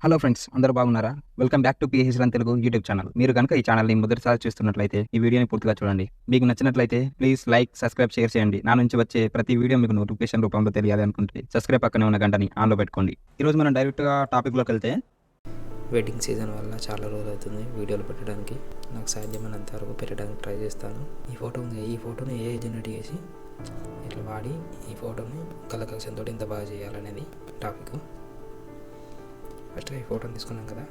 Hello friends, అందరూ బాగున్నారా? Welcome back to pH run Telugu YouTube channel. మీరు గనుక ఈ ఛానల్‌ని మొదటిసారి చూస్తున్నట్లయితే ఈ వీడియోని పూర్తిగా చూడండి. మీకు నచ్చినట్లయితే ప్లీజ్ లైక్, సబ్స్క్రైబ్, షేర్ చేయండి. నా నుంచి వచ్చే ప్రతి వీడియో మీకు నోటిఫికేషన్ రూపంలో తెలియాలి అనుకుంటే సబ్స్క్రైబ్ పక్కనే ఉన్న గంటని ఆన్‌లో పెట్టుకోండి. ఈరోజు మనం డైరెక్ట్‌గా టాపిక్‌లోకెళ్తే వెడ్డింగ్ సీజన్ వల్ల చాలా రోజులు అవుతుంది వీడియోలు పెట్టడానికి. నాకు సాధ్యమైనంత వరకు పెట్టడానికి ట్రై చేస్తాను. ఈ ఫోటోని ఏ జనరేట్ చేసి ఇట్లా వాడి ఈ ఫోటోని కలర్ కలెక్షన్ తోటి ఎంత బాగా చేయాలనేది టాపిక్. ఫస్ట్ ఈ ఫోటోని తీసుకున్నాం కదా,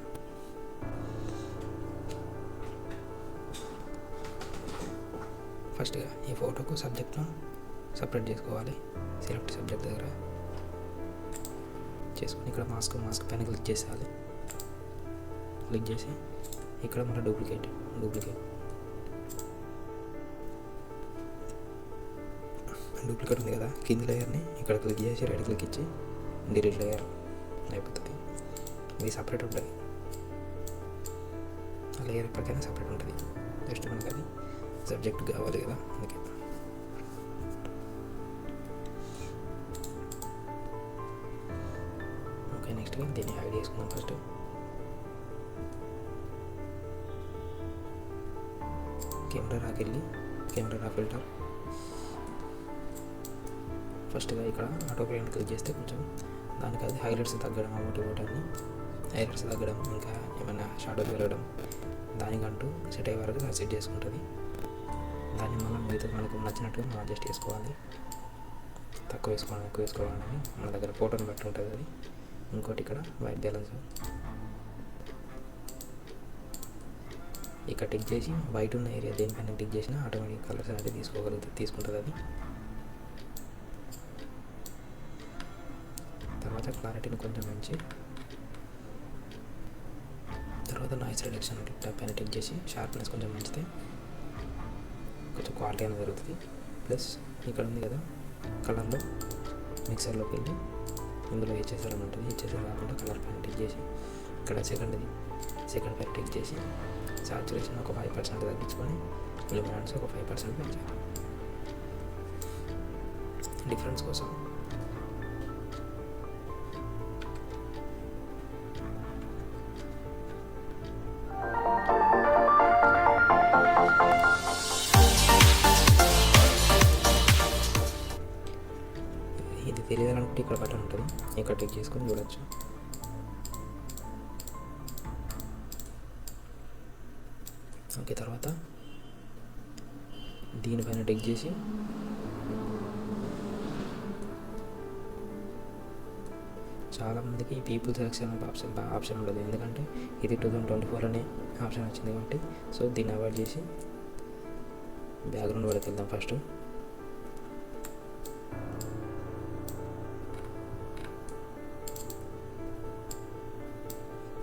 ఫస్ట్గా ఈ ఫోటోకు సబ్జెక్ట్ను సపరేట్ చేసుకోవాలి. సెలెక్ట్ సబ్జెక్ట్ దగ్గర చేసుకుని ఇక్కడ మాస్క్ పైన క్లిక్ చేసేయాలి. క్లిక్ చేసి ఇక్కడ మన డూప్లికేట్ ఉంది కదా, కింది లేయర్ని ఇక్కడ క్లిక్ చేసి రైట్ క్లిక్ ఇచ్చి డిలీట్ లేయర్ అయిపోతుంది. ఇది సపరేట్ ఉంటుంది, ఆ లేయర్ ఎప్పటికైనా సపరేట్ ఉంటుంది. జస్ట్ మనకి అది సబ్జెక్ట్ కావాలి కదా, అందుకే. ఓకే, నెక్స్ట్గా దీన్ని హైడ్ చేసుకుందాం. ఫస్ట్ కెమెరా ఫిల్టర్ ఫస్ట్గా ఇక్కడ ఆటో ప్లేన్ క్లిక్ చేస్తే కొంచెం దానికి అది హైలైట్స్ తగ్గడం, ఒకటి హైలైట్స్ తగ్గడం, ఇంకా ఏమైనా షాడోలు పెరగడం దానికంటూ సెట్ అయ్యే వరకు సెట్ చేసుకుంటుంది. దాన్ని మనం మనకు నచ్చినట్టుగా మనం అడ్జస్ట్ చేసుకోవాలి. తక్కువ వేసుకోవాలనేది మన దగ్గర ఫోటోని బట్టి ఉంటుంది అది. ఇంకోటి ఇక్కడ వైట్ బ్యాలెన్స్ ఇక్కడ టిక్ చేసి వైట్ ఉన్న ఏరియా దేనిపైన టిక్ చేసినా ఆటోమేటిక్ కలర్స్ అనేది తీసుకుంటుంది అది. తర్వాత క్లారిటీని కొంచెం పెంచి తర్వాత నాయిస్ రిడక్షన్ పైన టిక్ చేసి షార్ప్నెస్ కొంచెం పెంచితే కొంచెం క్వాలిటీ అనేది జరుగుతుంది. ప్లస్ ఇక్కడ ఉంది కదా కలర్లో మిక్సర్లోకి వెళ్ళి ఇందులో హెచ్ఎస్ఆర్ అని ఉంటుంది. హెచ్ఎస్ఆర్ కాకుండా కలర్ పైన టిక్ చేసి ఇక్కడ సెకండ్ పైన టిక్ చేసి సాచురేషన్ ఒక 5% తగ్గించుకొని ల్యూమినెన్స్ ఒక 5% పెంచాలి డిఫరెన్స్ కోసం. ఇది తెలియాలనుకుంటే ఇక్కడ బటన్ ఉంటుంది, ఇక్కడ టిక్ చేసుకొని చూడొచ్చు. ఓకే, తర్వాత దీనిపైన టిక్ చేసి చాలామందికి పీపుల్ సెలెక్షన్ ఆప్షన్ ఉండదు, ఎందుకంటే ఇది 2024 అనే ఆప్షన్ వచ్చింది కాబట్టి. సో దీన్ని అవాయిడ్ చేసి బ్యాక్గ్రౌండ్ వరకు వెళ్దాం. ఫస్ట్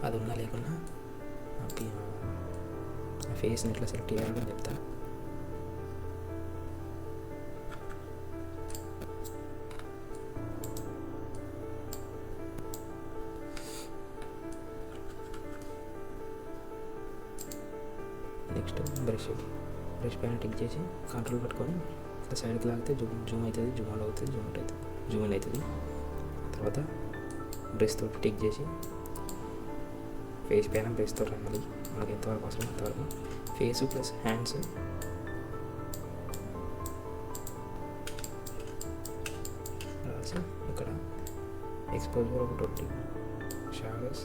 అది ఉన్నా లేకున్నా ఫేస్ని ఎట్లా సెలెక్ట్ చేయాలని చెప్తా. నెక్స్ట్ బ్రష్ పైన టిక్ చేసి కంట్రోల్ పట్టుకొని ఇట్లా సైడ్కి లాగితే జూమ్ అవుతుంది, జూమ్ అవుట్ అవుతుంది, జూమ్ ఇన్ అవుతుంది. తర్వాత బ్రష్ తోటి టిక్ చేసి ఫేస్ పైన బ్రష్ తోటి రాయాలి. మనకి ఎంతవరకు అవసరం అంతవరకు ఫేస్ ప్లస్ హ్యాండ్స్ రాసి ఇక్కడ ఎక్స్పోజర్ ఒక 20, షాడోస్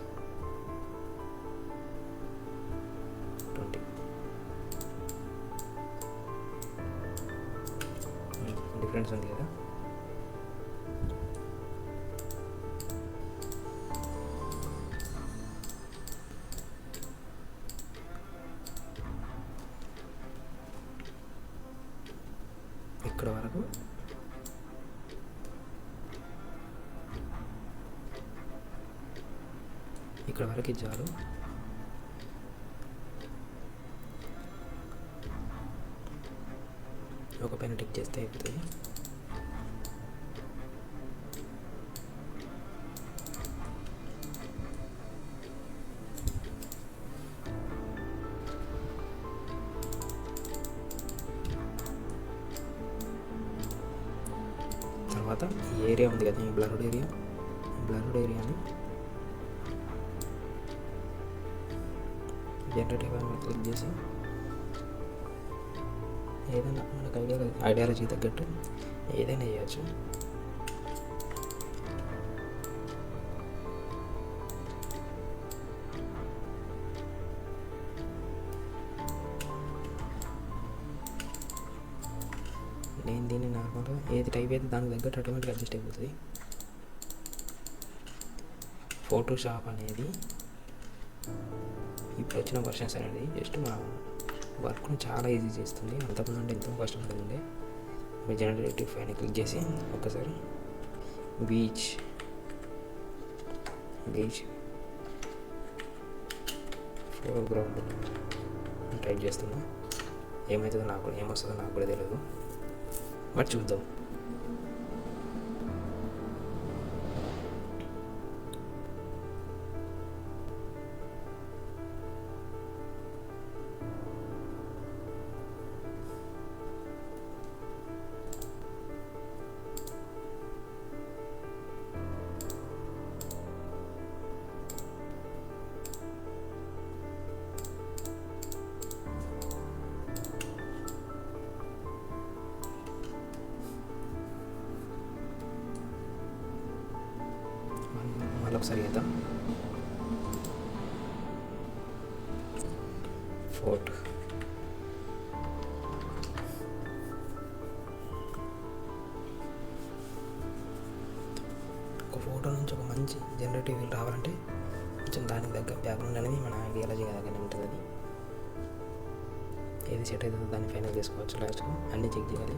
20. డిఫరెన్స్ ఉంది కదా. ఇక్కడ వరకు చాలు. ఒక పైన టిక్ చేస్తే అయిపోతుంది. తర్వాత ఈ ఏరియా ఉంది కదా, ఈ బ్లర్డ్ ఏరియాని జనరేటివ్ అని క్లిక్ చేసి ఏదైనా మనకు ఐడియాలజీకి తగ్గట్టు ఏదైనా చేయొచ్చు. నేను దీన్ని నార్మల్గా ఏది టైప్ అయితే దానికి తగ్గట్టు ఆటోమేటిక్గా అడ్జస్ట్ అయిపోతుంది. ఫోటోషాప్ అనేది ఇప్పుడు వచ్చిన వర్షన్స్ అనేది జస్ట్ మన వర్క్ను చాలా ఈజీ చేస్తుంది. అంతకుముందు అంటే ఎంతో కష్టపడుతుండే. మీరు జనరేటివ్ పైన క్లిక్ చేసి ఒక్కసారి బీచ్ ఫోర్గ్రౌండ్ టైప్ చేస్తున్నా. ఏమవుతుందో నాకు ఏమొస్తుందో నాకు కూడా తెలియదు, బట్ చూద్దాం. మళ్ళీ ఒకసారి చేద్దాం. ఫోటో ఒక ఫోటో నుంచి ఒక మంచి జనరేటివ్ రావాలంటే కొంచెం దానికి తగ్గ బ్యాక్గ్రౌండ్ అనేది మన ఐడియాలజీ దగ్గర ఉంటుంది. అది ఏది సెట్ అవుతుందో దాన్ని ఫైనల్ చేసుకోవచ్చు. లాస్ట్గా అన్నీ చెక్ చేయాలి.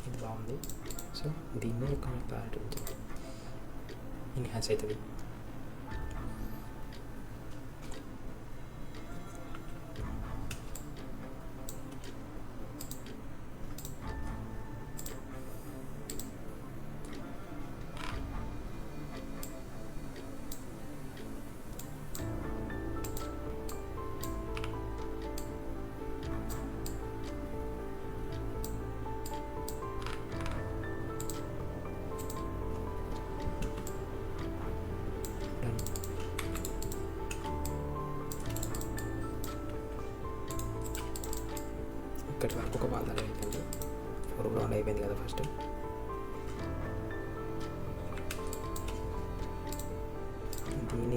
ఇది బాగుంది. సో దీన్ని ఒక క్లారిటీ ఉంటుంది, ఎన్హాన్స్ అవుతుంది. ఇక్కడి వరకు ఒక బాల్ దగ్గర అయిపోయింది. ఫోర్గ్రౌండ్ అయిపోయింది కదా ఫస్ట్.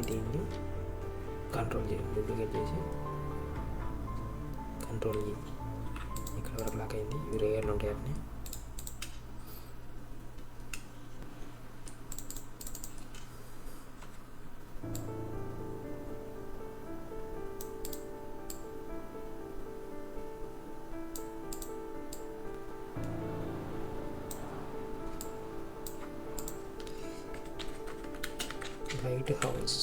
దీన్ని కంట్రోల్ చేసి డూప్లికేట్ చేసి కంట్రోల్ ఇక్కడ వరకు లాక్ అయింది. ఇవి రేయర్లు ఉంటాయి అన్నీ. వైట్ హౌస్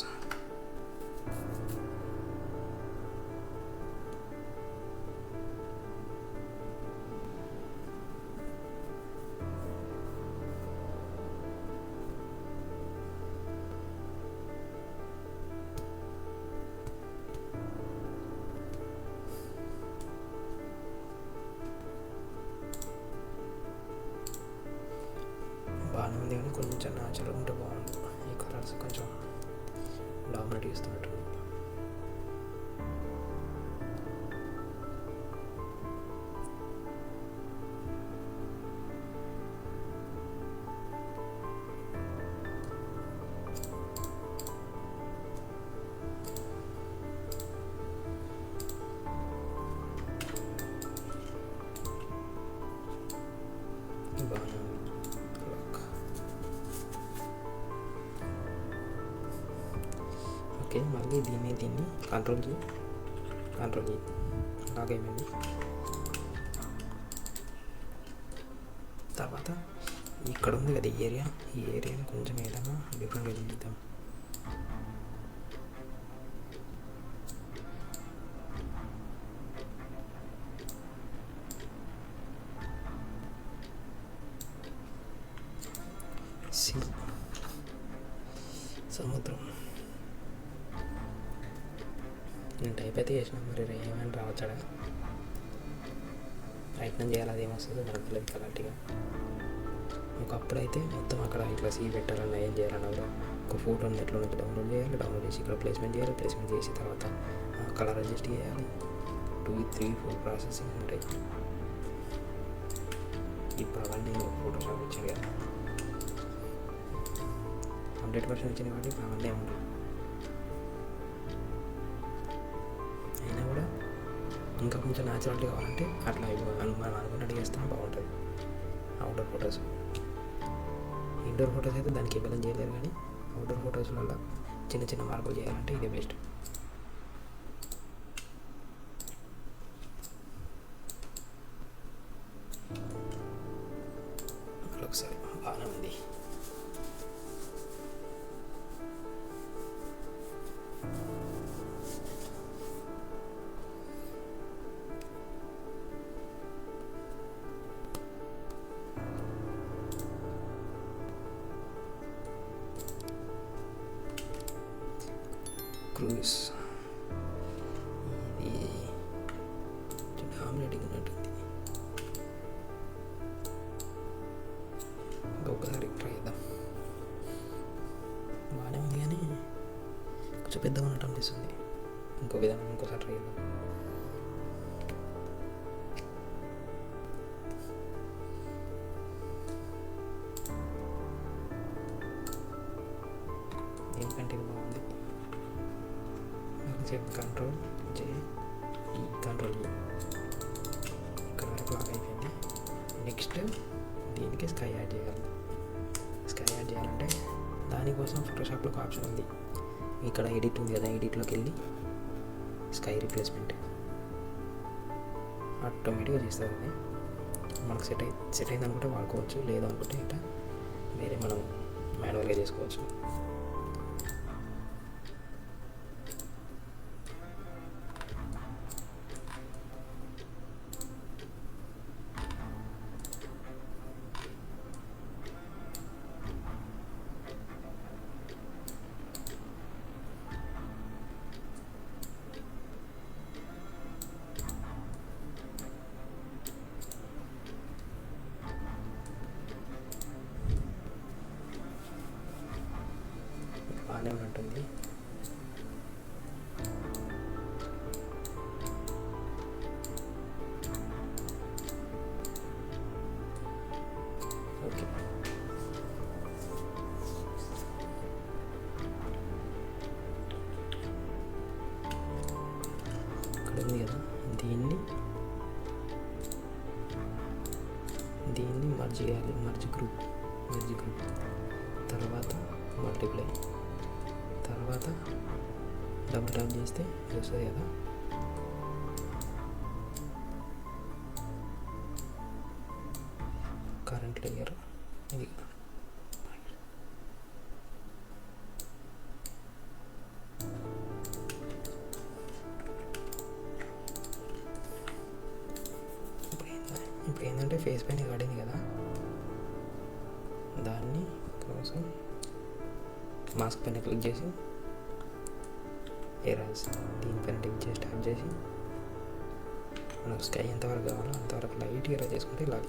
బాగానే ఉంది, కానీ కొంచెం న్యాచురల్ ఉంటే బాగుంది. ఈ కలర్స్ కొంచెం డామినేట్ చేస్తున్నట్టు. బాగానే ఉంది. ఓకే, మళ్ళీ దీన్ని కంట్రోల్ చేయి లాగైపోయింది. తర్వాత ఇక్కడ ఉంది కదా ఈ ఏరియాని కొంచెం ఏదైనా డిఫరెంట్గా చేద్దాం. సముద్రం నేను టైప్ అయితే చేసిన, మరి ఏమైనా రావచ్చాడా? ప్రయత్నం చేయాలి, అది ఏమొస్తుందో మనకు తెలియదు క్లారిటీగా. ఒకప్పుడైతే మొత్తం అక్కడ ఇట్లా సీ పెట్టాలన్నా ఏం చేయాలన్నా కూడా ఒక ఫోటోని నెట్లో నుంచి డౌన్లోడ్ చేయాలి, డౌన్లోడ్ చేసి ఇక్కడ ప్లేస్మెంట్ చేయాలి, ప్లేస్మెంట్ చేసి తర్వాత కలర్ అడ్జస్ట్ చేయాలి, 2, 3, 4 ప్రాసెసింగ్ ఉంటాయి. ఇప్పుడు అవన్నీ ఫోటోషాప్ వచ్చాయి కదా, 100% వచ్చిన కాబట్టి ఇప్పుడు అవన్నీ ఉంటాయి. అయినా కూడా ఇంకా కొంచెం న్యాచురాలిటీ కావాలంటే అట్లా మనం అనుకున్నట్టు చేస్తాం బాగుంటుంది. అవుట్డోర్ ఫొటోస్, ఇండోర్ ఫొటోస్ అయితే దానికి ఇబ్బంది చేయలేరు, కానీ అవుట్డోర్ ఫొటోస్ వల్ల చిన్న చిన్న మార్పులు చేయాలంటే ఇదే బెస్ట్. ఒకసారి బాగానే ఉంది. క్రూజ్ ఇది డామినేటింగ్ ఉన్నట్టుంది. ఇంకొకసారి ట్రై చేద్దాం. బాగానే ఉంది కానీ కొంచెం పెద్దగా ఉన్నట్టు అనిపిస్తుంది. ఇంకోసారి ట్రై చేద్దాం. ఏంటంటే ఇది బాగుంది. కంట్రోల్ జే, ఈ కంట్రోల్ జే, ఇక్కడ వరకు లాక్ అయిపోయింది. నెక్స్ట్ దీనికి స్కై యాడ్ చేయాలి. స్కై యాడ్ చేయాలంటే దానికోసం ఫోటోషాప్లో ఒక ఆప్షన్ ఉంది. ఇక్కడ ఎడిట్ ఉంది కదా, ఎడిట్లోకి వెళ్ళి స్కై రీప్లేస్మెంట్ ఆటోమేటిక్గా చేస్తుంది. అది మనకు సెట్ అయింది అనుకుంటే వాడుకోవచ్చు, లేదు అనుకుంటే ఇట్లా వేరే మనం మాన్యువల్గా చేసుకోవచ్చు. బాగానే ఉంటుంది. ఓకే, ఇక్కడ ఉంది కదా, దీన్ని మర్జ్ చేయాలి. మర్జ్ గ్రూప్, తర్వాత మల్టిప్లై, తర్వాత డబుల్ ట్యాప్ చేస్తే ఇది వస్తుంది కదా. కరెంట్ లేయర్ ఇది. ఇప్పుడు ఏంటంటే ఫేస్ పైన పడింది కదా, దాన్ని కోసం మాస్క్ పైన క్లిక్ చేసి ఎరాజ్ దీనిపైన టిక్ చేసి ట్యాప్ చేసి మనకు స్కై ఎంతవరకు కావాలో అంతవరకు లైట్గా ఎరా చేసుకుంటే ఇలా.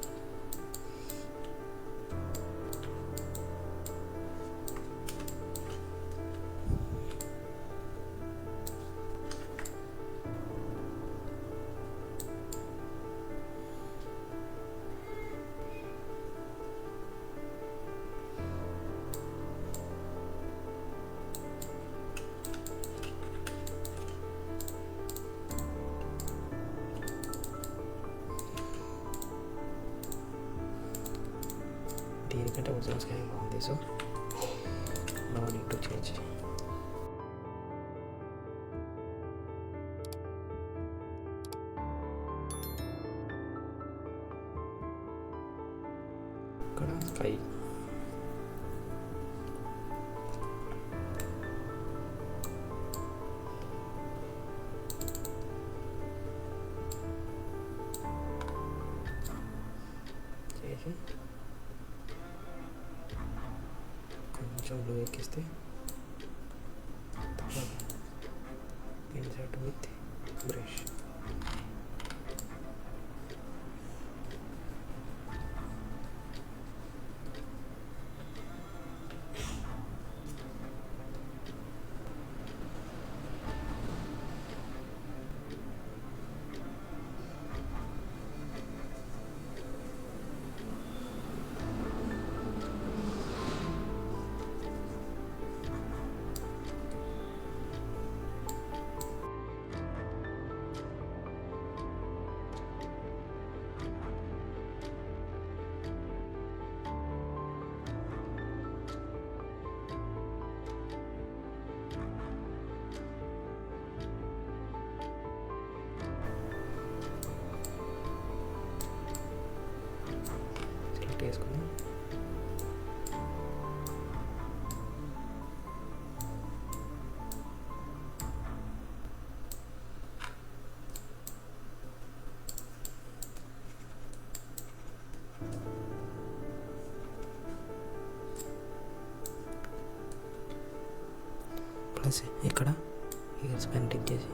దీనికంటే ఒరిజినల్ స్కై బాగుంది. So no need to change. ఇక్కడ స్కై చేసి కొంచెం బ్లూ ఎక్కిస్తే ఇన్సర్ట్ విత్ బ్రష్ ప్లస్ ఇక్కడ ఇయర్స్ పైన టిక్ చేసి